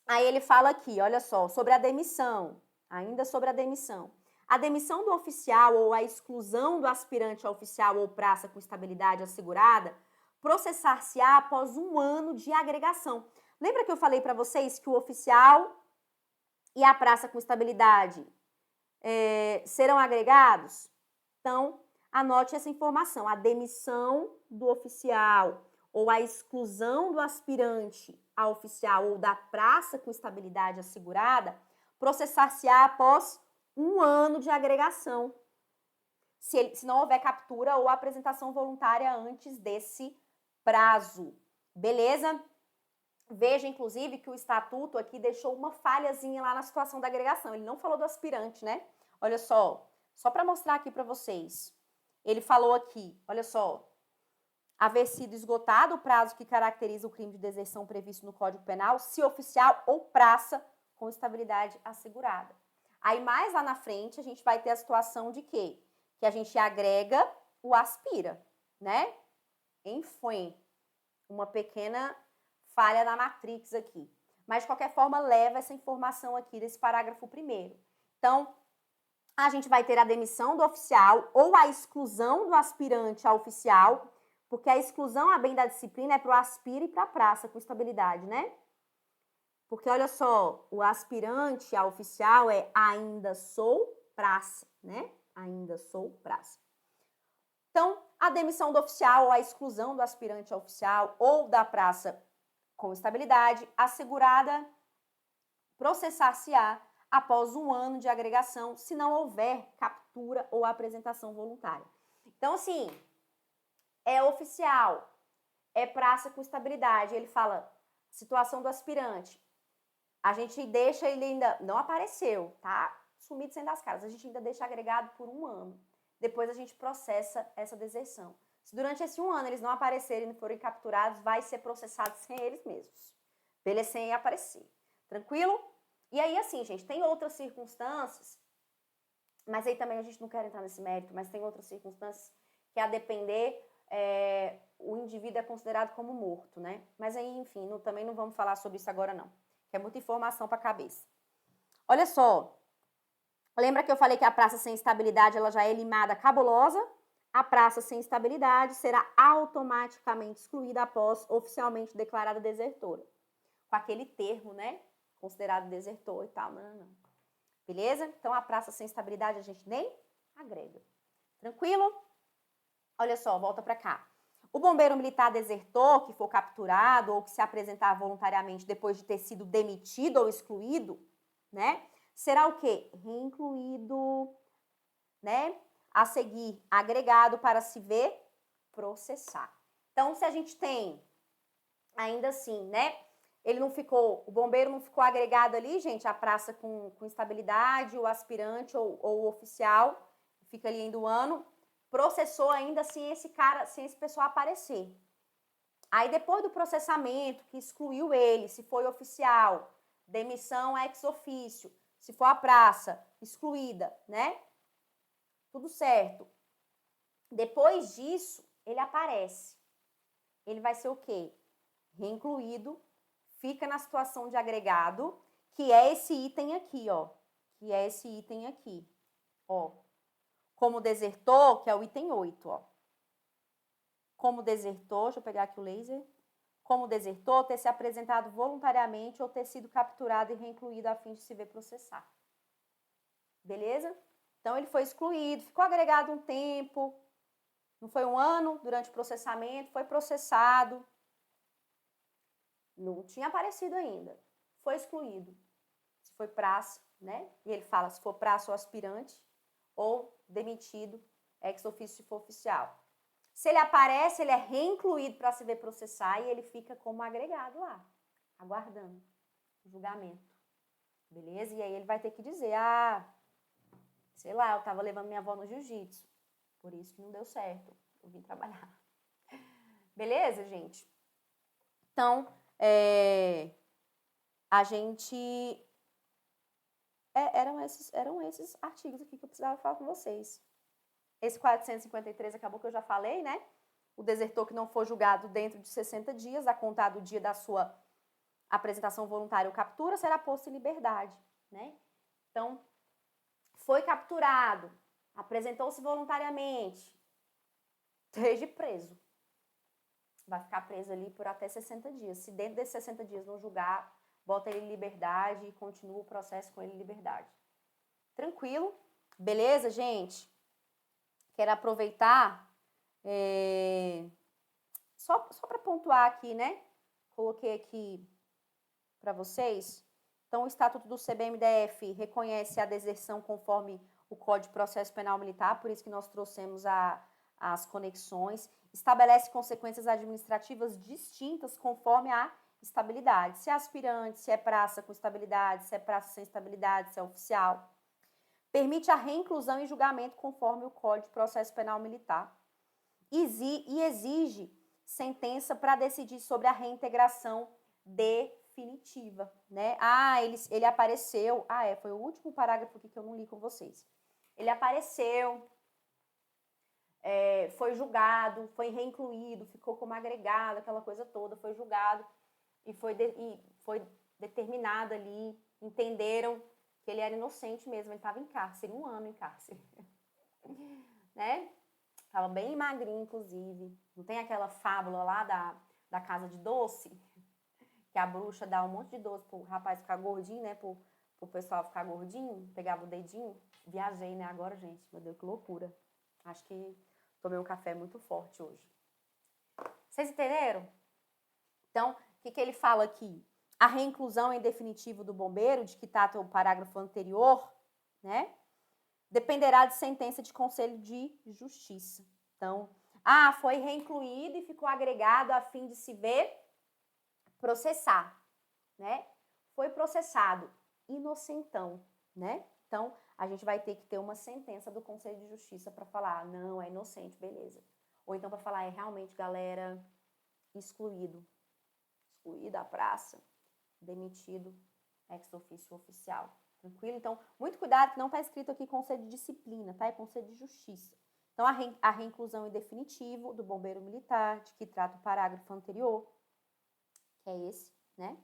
Aí ele fala aqui, olha só, sobre a demissão, ainda sobre a demissão. A demissão do oficial ou a exclusão do aspirante a oficial ou praça com estabilidade assegurada processar-se-á após 1 ano de agregação. Lembra que eu falei para vocês que o oficial e a praça com estabilidade serão agregados? Então, anote essa informação. A demissão do oficial ou a exclusão do aspirante a oficial ou da praça com estabilidade assegurada processar-se-á após 1 ano de agregação, se não houver captura ou apresentação voluntária antes desse prazo, beleza? Veja, inclusive, que o estatuto aqui deixou uma falhazinha lá na situação da agregação. Ele não falou do aspirante, né? Olha só para mostrar aqui para vocês. Ele falou aqui, olha só, haver sido esgotado o prazo que caracteriza o crime de deserção previsto no Código Penal, se oficial ou praça com estabilidade assegurada. Aí, mais lá na frente, a gente vai ter a situação de quê? Que a gente agrega o aspira, né? Enfim, uma pequena falha na matrix aqui. Mas, de qualquer forma, leva essa informação aqui desse parágrafo primeiro. Então, a gente vai ter a demissão do oficial ou a exclusão do aspirante a oficial, porque a exclusão a bem da disciplina é para o aspira e para a praça com estabilidade, né? Porque, olha só, o aspirante a oficial é ainda sou praça, né? Ainda sou praça. Então, a demissão do oficial ou a exclusão do aspirante a oficial ou da praça com estabilidade assegurada processar-se-á após 1 ano de agregação, se não houver captura ou apresentação voluntária. Então, assim, é oficial, é praça com estabilidade. Ele fala, situação do aspirante. A gente deixa ele ainda, não apareceu, tá? Sumido sem das caras. A gente ainda deixa agregado por 1 ano. Depois a gente processa essa deserção. Se durante esse 1 ano eles não aparecerem e não forem capturados, vai ser processado sem eles mesmos. Beleza? Sem aparecer. Tranquilo? E aí, assim, gente, tem outras circunstâncias, mas aí também a gente não quer entrar nesse mérito, mas tem outras circunstâncias que, a depender, o indivíduo é considerado como morto, né? Mas aí, enfim, também não vamos falar sobre isso agora, não. Que é muita informação para a cabeça. Olha só, lembra que eu falei que a praça sem estabilidade ela já é limada cabulosa? A praça sem estabilidade será automaticamente excluída após oficialmente declarada desertora. Com aquele termo, né? Considerado desertor e tal, não. Beleza? Então, a praça sem estabilidade a gente nem agrega. Tranquilo? Olha só, volta para cá. O bombeiro militar desertor que for capturado ou que se apresentar voluntariamente depois de ter sido demitido ou excluído, né? Será o quê? Reincluído, né? A seguir, agregado para se ver processar. Então, se a gente tem, ainda assim, né? O bombeiro não ficou agregado ali, gente, a praça com instabilidade, o aspirante ou o oficial, fica ali ainda o ano, processou ainda sem esse pessoal aparecer. Aí depois do processamento, que excluiu ele, se foi oficial, demissão ex officio, se for a praça, excluída, né? Tudo certo. Depois disso, ele aparece. Ele vai ser o quê? Reincluído, fica na situação de agregado, que é esse item aqui, ó. Que é esse item aqui, ó. Como desertor, que é o item 8, ó. Como desertor, deixa eu pegar aqui o laser. Como desertor, ter se apresentado voluntariamente ou ter sido capturado e reincluído a fim de se ver processar. Beleza? Então, ele foi excluído, ficou agregado um tempo, não foi um ano durante o processamento, foi processado, não tinha aparecido ainda, foi excluído. Se foi praça, né? E ele fala se for praça ou aspirante, ou demitido, ex officio se for oficial. Se ele aparece, ele é reincluído para se ver processar e ele fica como agregado lá, aguardando o julgamento. Beleza? E aí ele vai ter que dizer, sei lá, eu estava levando minha avó no jiu-jitsu, por isso que não deu certo, eu vim trabalhar. Beleza, gente? Então, a gente... eram esses artigos aqui que eu precisava falar com vocês. Esse 453 acabou que eu já falei, né? O desertor que não for julgado dentro de 60 dias, a contar do dia da sua apresentação voluntária ou captura, será posto em liberdade, né? Então, foi capturado, apresentou-se voluntariamente, esteja preso. Vai ficar preso ali por até 60 dias. Se dentro desses 60 dias não julgar, bota ele em liberdade e continua o processo com ele em liberdade. Tranquilo? Beleza, gente? Quero aproveitar, só para pontuar aqui, né? Coloquei aqui para vocês. Então, o Estatuto do CBMDF reconhece a deserção conforme o Código de Processo Penal Militar, por isso que nós trouxemos as conexões. Estabelece consequências administrativas distintas conforme a estabilidade. Se é aspirante, se é praça com estabilidade, se é praça sem estabilidade, se é oficial. Permite a reinclusão em julgamento conforme o Código de Processo Penal Militar. E exige sentença para decidir sobre a reintegração definitiva, né? Ele apareceu. Foi o último parágrafo aqui que eu não li com vocês. Ele apareceu, foi julgado, foi reincluído, ficou como agregado, aquela coisa toda, foi julgado e foi determinado ali, entenderam que ele era inocente mesmo, ele estava em cárcere, 1 ano em cárcere, né? Tava bem magrinho, inclusive. Não tem aquela fábula lá da casa de doce? Que a bruxa dá um monte de doce pro rapaz ficar gordinho, né? Pro pessoal ficar gordinho, pegava o dedinho. Viajei, né? Agora, gente, meu Deus, que loucura. Acho que tomei um café muito forte hoje. Vocês entenderam? Então, o que ele fala aqui? A reinclusão em definitivo do bombeiro, de que trata o parágrafo anterior, né? Dependerá de sentença de Conselho de Justiça. Então, foi reincluído e ficou agregado a fim de se ver processar, né? Foi processado, inocentão, né? Então, a gente vai ter que ter uma sentença do Conselho de Justiça para falar, não, é inocente, beleza. Ou então para falar, é realmente, galera, excluído da praça, demitido, ex officio oficial. Tranquilo? Então, muito cuidado que não está escrito aqui Conselho de Disciplina, tá? É Conselho de Justiça. Então, a reinclusão em definitivo do bombeiro militar, de que trata o parágrafo anterior, que é esse, né?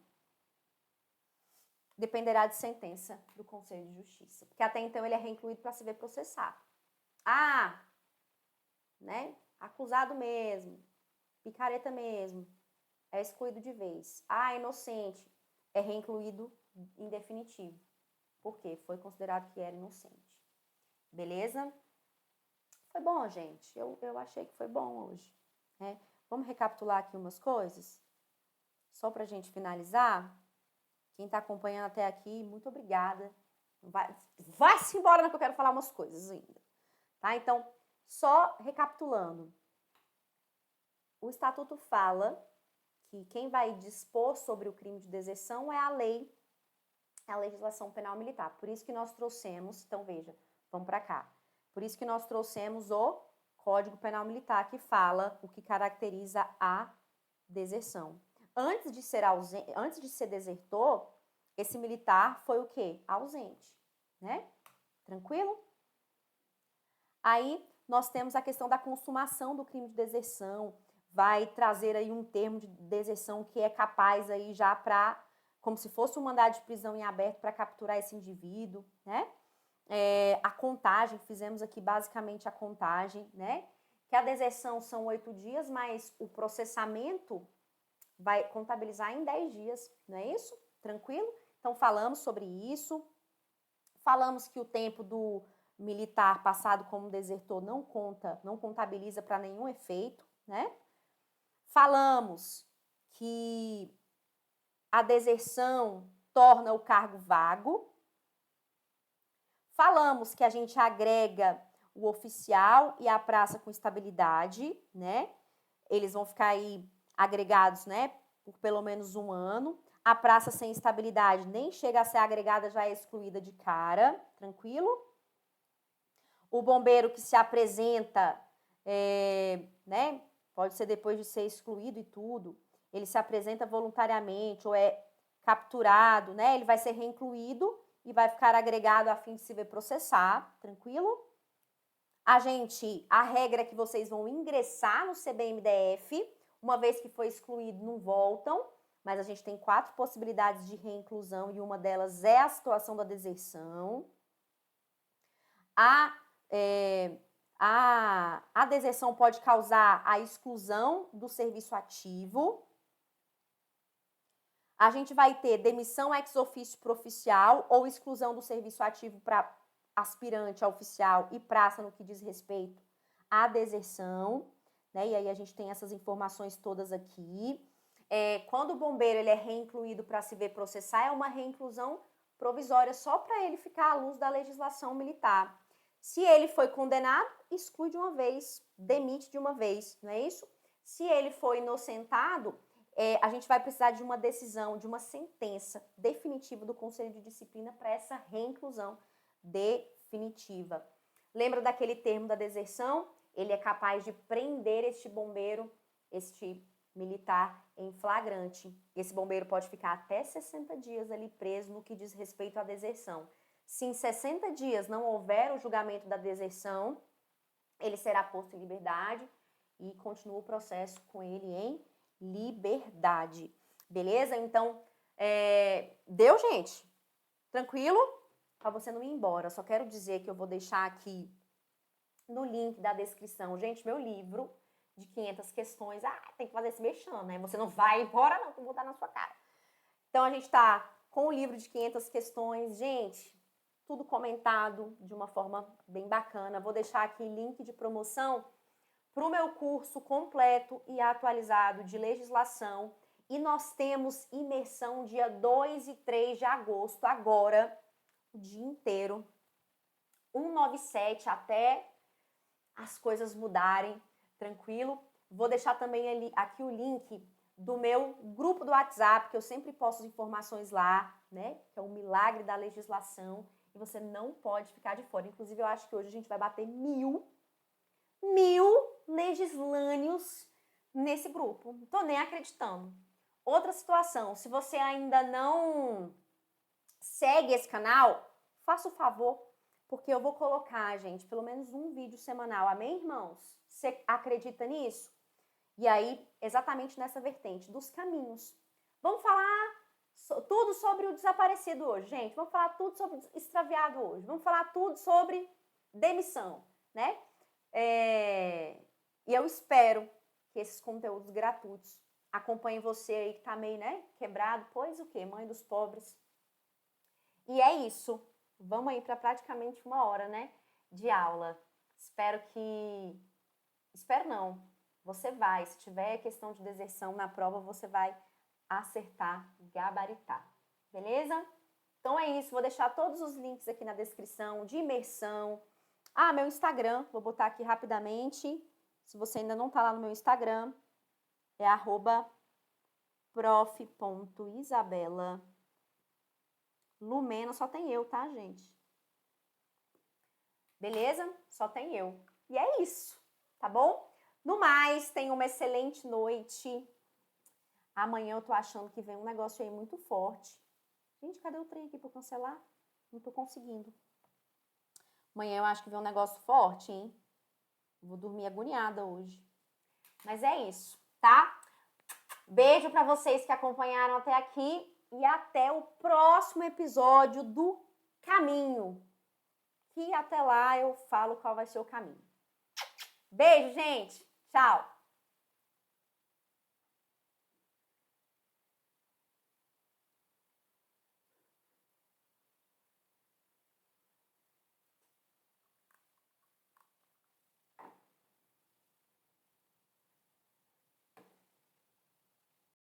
Dependerá de sentença do Conselho de Justiça. Porque até então ele é reincluído para se ver processado. Né? Acusado mesmo, picareta mesmo, é excluído de vez. Inocente, é reincluído em definitivo. Por quê? Foi considerado que era inocente. Beleza? Foi bom, gente. Eu achei que foi bom hoje. Né? Vamos recapitular aqui umas coisas? Só para a gente finalizar. Quem está acompanhando até aqui, muito obrigada. Vai-se embora, que eu quero falar umas coisas ainda. Tá? Então, só recapitulando. o estatuto fala que quem vai dispor sobre o crime de deserção é a lei, a legislação penal militar. Por isso que nós trouxemos, então veja, vamos para cá. Por isso que nós trouxemos o Código Penal Militar, que fala o que caracteriza a deserção. Antes de ser desertor, esse militar foi o quê? Ausente, né? Tranquilo? Aí nós temos a questão da consumação do crime de deserção, vai trazer aí um termo de deserção que é capaz aí já para, como se fosse um mandado de prisão em aberto para capturar esse indivíduo, né? A contagem, fizemos aqui basicamente a contagem, né? Que a deserção são 8 dias, mas o processamento vai contabilizar em 10 dias, não é isso? Tranquilo? Então falamos sobre isso, falamos que o tempo do militar passado como desertor não contabiliza para nenhum efeito, né? Falamos que a deserção torna o cargo vago. Falamos que a gente agrega o oficial e a praça com estabilidade, né? Eles vão ficar aí agregados, né, por pelo menos 1 ano. A praça sem estabilidade nem chega a ser agregada, já é excluída de cara, tranquilo? O bombeiro que se apresenta, né, pode ser depois de ser excluído e tudo, ele se apresenta voluntariamente ou é capturado, né, ele vai ser reincluído e vai ficar agregado a fim de se ver processar, tranquilo? A regra é que vocês vão ingressar no CBMDF, uma vez que foi excluído, não voltam, mas a gente tem 4 possibilidades de reinclusão e uma delas é a situação da deserção. A deserção pode causar a exclusão do serviço ativo. A gente vai ter demissão ex officio pro oficial ou exclusão do serviço ativo para aspirante a oficial e praça no que diz respeito à deserção, né? E aí a gente tem essas informações todas aqui. Quando o bombeiro ele é reincluído para se ver processar, é uma reinclusão provisória só para ele ficar à luz da legislação militar. Se ele foi condenado, exclui de uma vez, demite de uma vez, não é isso? Se ele foi inocentado, a gente vai precisar de uma decisão, de uma sentença definitiva do Conselho de Disciplina para essa reinclusão definitiva. Lembra daquele termo da deserção? Ele é capaz de prender este bombeiro, este militar em flagrante. Esse bombeiro pode ficar até 60 dias ali preso no que diz respeito à deserção. Se em 60 dias não houver o julgamento da deserção, ele será posto em liberdade e continua o processo com ele em liberdade. Beleza? Então, deu, gente? Tranquilo? Para você não ir embora. Só quero dizer que eu vou deixar aqui no link da descrição, gente, meu livro de 500 questões. Tem que fazer esse mexão, né? Você não vai embora não, que eu vou dar na sua cara. Então, a gente tá com o livro de 500 questões. Gente, tudo comentado de uma forma bem bacana. Vou deixar aqui link de promoção para o meu curso completo e atualizado de legislação. E nós temos imersão dia 2 e 3 de agosto, agora, o dia inteiro. 197 até as coisas mudarem, tranquilo? Vou deixar também aqui o link do meu grupo do WhatsApp, que eu sempre posto informações lá, né? Que é o Milagre da Legislação. E você não pode ficar de fora. Inclusive, eu acho que hoje a gente vai bater 1000 legislânios nesse grupo. Não tô nem acreditando. Outra situação, se você ainda não segue esse canal, faça o favor, porque eu vou colocar, gente, pelo menos um vídeo semanal. Amém, irmãos? Você acredita nisso? E aí, exatamente nessa vertente dos caminhos. Vamos falar tudo sobre o desaparecido hoje, gente. Vamos falar tudo sobre o extraviado hoje. Vamos falar tudo sobre demissão, né? E eu espero que esses conteúdos gratuitos acompanhem você aí que tá meio, né, quebrado. Pois o quê? Mãe dos pobres. E é isso. Vamos aí para praticamente 1 hora, né, de aula. Espero não. Você vai. Se tiver questão de deserção na prova, você vai acertar, gabaritar. Beleza? Então é isso. Vou deixar todos os links aqui na descrição de imersão. Meu Instagram, vou botar aqui rapidamente. Se você ainda não tá lá no meu Instagram, é @prof.isabela Lumena, só tem eu, tá, gente? Beleza? Só tem eu. E é isso, tá bom? No mais, tenha uma excelente noite. Amanhã eu tô achando que vem um negócio aí muito forte. Gente, cadê o trem aqui pra eu cancelar? Não tô conseguindo. Amanhã eu acho que vem um negócio forte, hein? Vou dormir agoniada hoje. Mas é isso, tá? Beijo pra vocês que acompanharam até aqui e até o próximo episódio do Caminho. Que até lá eu falo qual vai ser o caminho. Beijo, gente! Tchau!